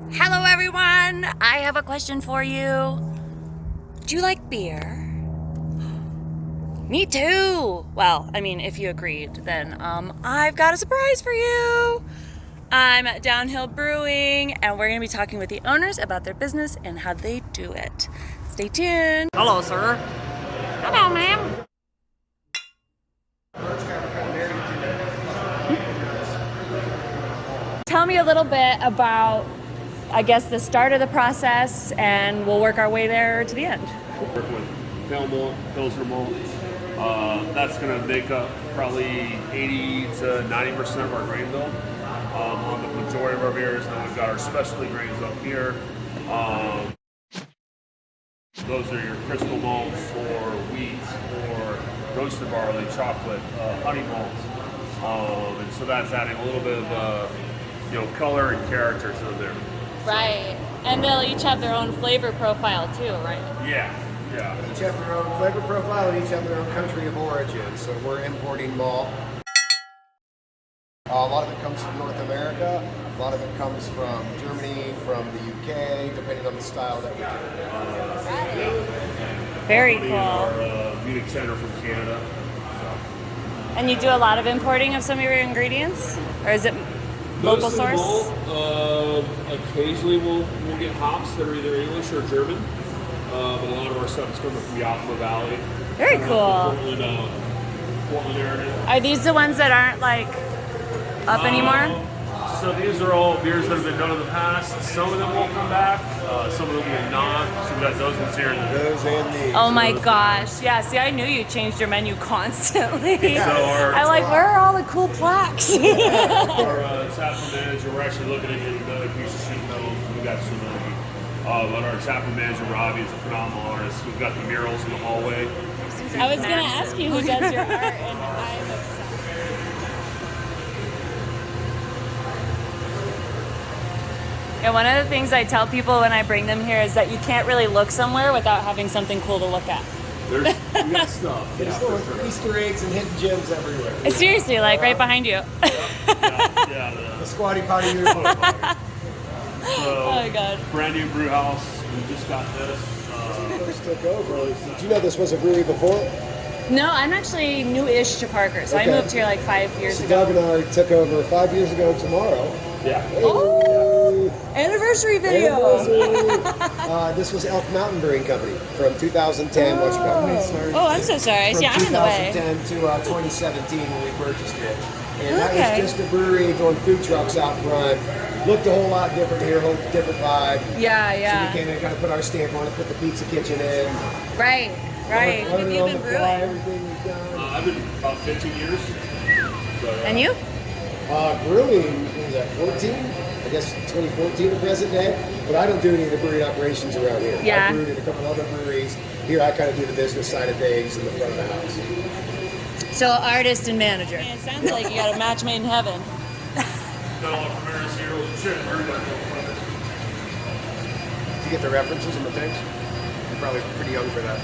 Hello everyone! I have a question for you. Do you like beer? Me too! Well, I mean, if you agreed, then I've got a surprise for you! I'm at Downhill Brewing, and we're going to be talking with the owners about their business and how they do it. Stay tuned! Hello, sir. Hello, ma'am. Tell me a little bit about, I guess, the start of the process, and we'll work our way there to the end. Work with pale malt, pilsner malt. That's going to make up probably 80 to 90% of our grain bill on the majority of our beers. Then we've got our specialty grains up here. Those are your crystal malts or wheat or roasted barley, chocolate, honey malt. And so that's adding a little bit of color and character to them there. Right. And they'll each have their own flavor profile too, right? Yeah. Each have their own flavor profile and each have their own country of origin. So we're importing malt. A lot of it comes from North America. A lot of it comes from Germany, from the UK, depending on the style that we do. Very cool. Our Munich Center from Canada. And you do a lot of importing of some of your ingredients? Or is it local Most of the source? malt, occasionally we'll get hops that are either English or German. But a lot of our stuff is coming from the Yakima Valley. Very cool. Portland area. Are these the ones that aren't like up anymore? So these are all beers that have been done in the past. Some of them will come back. Some of them will not. So we've got those ones here. Those and these. Oh my gosh. Yeah, see, I knew you changed your menu constantly. So I'm like, where are all the cool plaques? our tap manager, we're actually looking at getting another piece of sheet metal. We've got some but our tap manager, Robbie, is a phenomenal artist. We've got the murals in the hallway. I was going to ask you who does your art, and I'm obsessed. Yeah, one of the things I tell people when I bring them here is that you can't really look somewhere without having something cool to look at. We got stuff. There's little Easter eggs and hidden gems everywhere. Seriously, like right behind you. The squatty potty here. So, Oh my god. Brand new brew house. We just got this. First took over. Did you know this was a brewery before? No, I'm actually new-ish to Parker, so Okay. I moved here like 5 years So ago. Doug and I took over 5 years ago tomorrow. Yeah. Oh, anniversary video. Anniversary. This was Elk Mountain Brewing Company from 2010. Watch about Oh, I'm so sorry. From See, I'm in the way. 2010 to 2017 when we purchased it. And Okay. that was just a brewery doing food trucks out front. Looked a whole lot different here, a whole different vibe. Yeah, So we yeah. came in, kind of put our stamp on it, put the pizza kitchen in. Right, right. Learned Have it you on been the fly, brewing? everything we've done. I've been about 15 years. So, And you? Brewing, what was that, 14? I guess 2014 to present day. But I don't do any of the brewing operations around here. Yeah. I brewed at a couple other breweries. Here I kind of do the business side of things in the front of the house. So, artist and manager. It sounds like you got a match made in heaven. got all the premieres here. We'll share the brew. Did you get the references in the things? You're probably pretty young for that.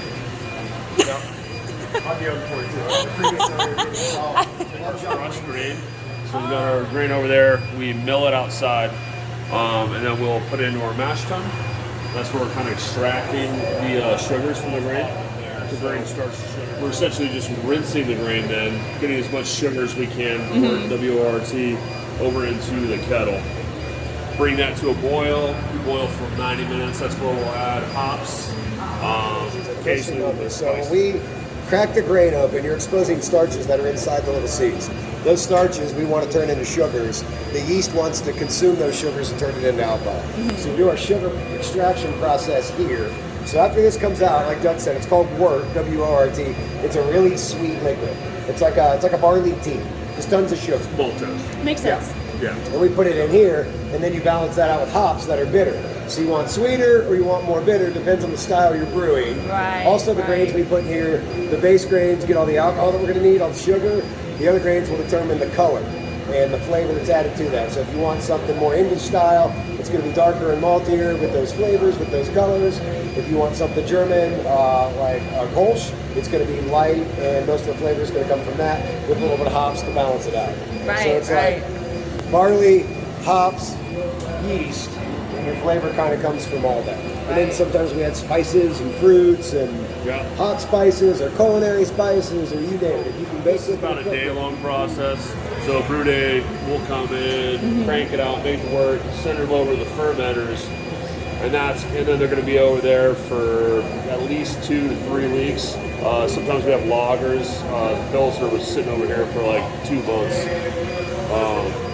No? I'm young for it too. Crush grain. So we've got our grain over there. We mill it outside, and then we'll put it into our mash tun. That's where we're kind of extracting the sugars from the grain. The grain starts to sugar. We're essentially just rinsing the grain, then getting as much sugar as we can for WRT over into the kettle. Bring that to a boil. We boil for 90 minutes. That's where we'll add hops. Occasionally we'll put So spices. when we crack the grain open, you're exposing starches that are inside the little seeds. Those starches we want to turn into sugars. The yeast wants to consume those sugars and turn it into alcohol. So we do our sugar extraction process here. So after this comes out, like Doug said, it's called wort, W-O-R-T. It's a really sweet liquid. It's like a barley tea. Just tons of sugar. Maltose. Makes sense. Yeah. And we put it in here, and then you balance that out with hops that are bitter. So you want sweeter or you want more bitter, depends on the style you're brewing. Right, Also the grains we put in here, the base grains get all the alcohol that we're gonna need, all the sugar. The other grains will determine the color and the flavor that's added to that. So if you want something more English style, it's gonna be darker and maltier with those flavors, with those colors. If you want something German, like a Kolsch, it's gonna be light and most of the flavor is gonna come from that with a little bit of hops to balance it out. Right, So it's right. like barley, hops, yeast, your flavor kind of comes from all that. And then sometimes we add spices and fruits and hot spices or culinary spices or you name it. If you can This is about a day-long process. So brew day, we'll come in, crank it out, make it work, send them over to the fermenters, and then they're going to be over there for at least 2 to 3 weeks. Sometimes we have loggers. The Pilsner was sitting over here for like 2 months.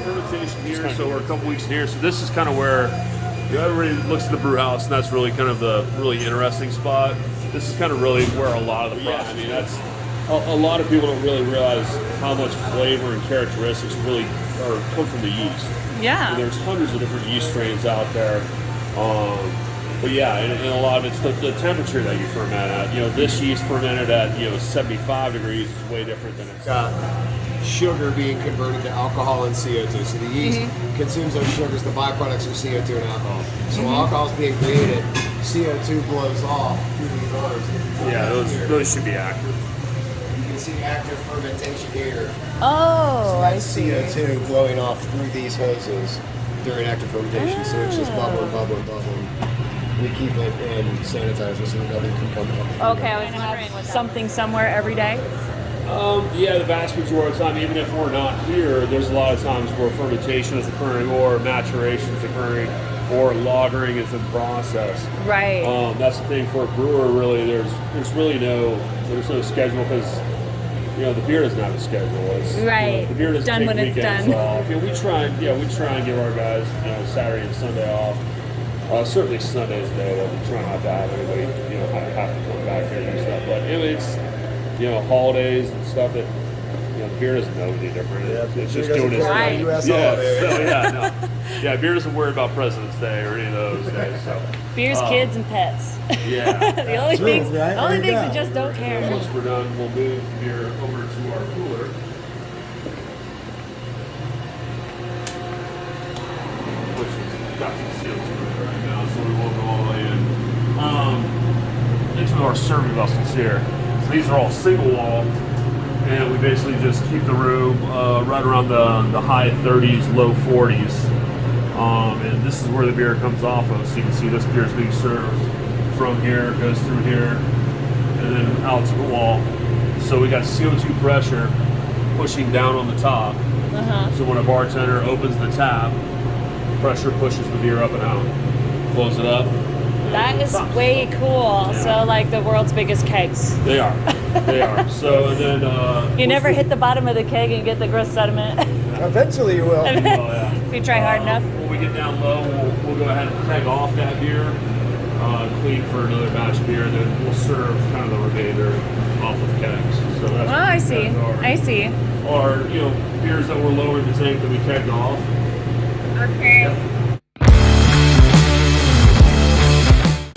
Fermentation here, so we're a couple weeks in here. So this is kind of where everybody looks at the brew house, and that's really kind of the really interesting spot. This is kind of really where a lot of the process. I mean, that's a lot of people don't really realize how much flavor and characteristics really come from the yeast. Yeah. And there's hundreds of different yeast strains out there. But yeah, and a lot of it's the temperature that you ferment at. This yeast fermented at 75 degrees is way different than it's sugar being converted to alcohol and CO2. So the yeast consumes those sugars, the byproducts are CO2 and alcohol. So while alcohol is being created, CO2 blows off through these arms. Yeah, those should be active. You can see active fermentation here. Oh, I see. CO2 blowing off through these hoses during active fermentation. So it's just bubbling, bubbling, bubbling. We keep it in sanitizer so nothing can come up. Okay, I was wondering, something somewhere every day? Yeah, the vast majority of the time, even if we're not here, there's a lot of times where fermentation is occurring or maturation is occurring or lagering is in process. Right. That's the thing for a brewer, really. There's really no schedule because the beer doesn't have a schedule. Right. The beer doesn't done take when it's weekends done. off. We try and give our guys Saturday and Sunday off. Certainly Sunday's a day that we try not to have anybody have to come back here and do stuff. But it's holidays and stuff that beer doesn't know any different. It's just doing its Right. thing. Beer doesn't worry about President's Day or any of those days. So Beers, kids, and pets. yeah. the only True, things, right? the only There you things go. that just don't care. Once we're done, we'll move the beer over to our cooler. Which has got some CO2 in it right now, so we won't go all the way in. Into our serving vessels here. So these are all single wall, and we basically just keep the room right around the high 30s, low 40s. And this is where the beer comes off of. So you can see this beer is being served from here, goes through here, and then out to the wall. So we got CO2 pressure pushing down on the top. So when a bartender opens the tap, pressure pushes the beer up and out. Close it up. That is way cool. So, like the world's biggest kegs. They are. They are. So, and then... You never hit the bottom of the keg and get the gross sediment. Eventually you will. If you try hard enough. When we get down low, we'll go ahead and keg off that beer, clean for another batch of beer, and then we'll serve kind of the remainder off of kegs. So that's Oh, I see. I see. Or, beers that were lower in the tank that we kegged off,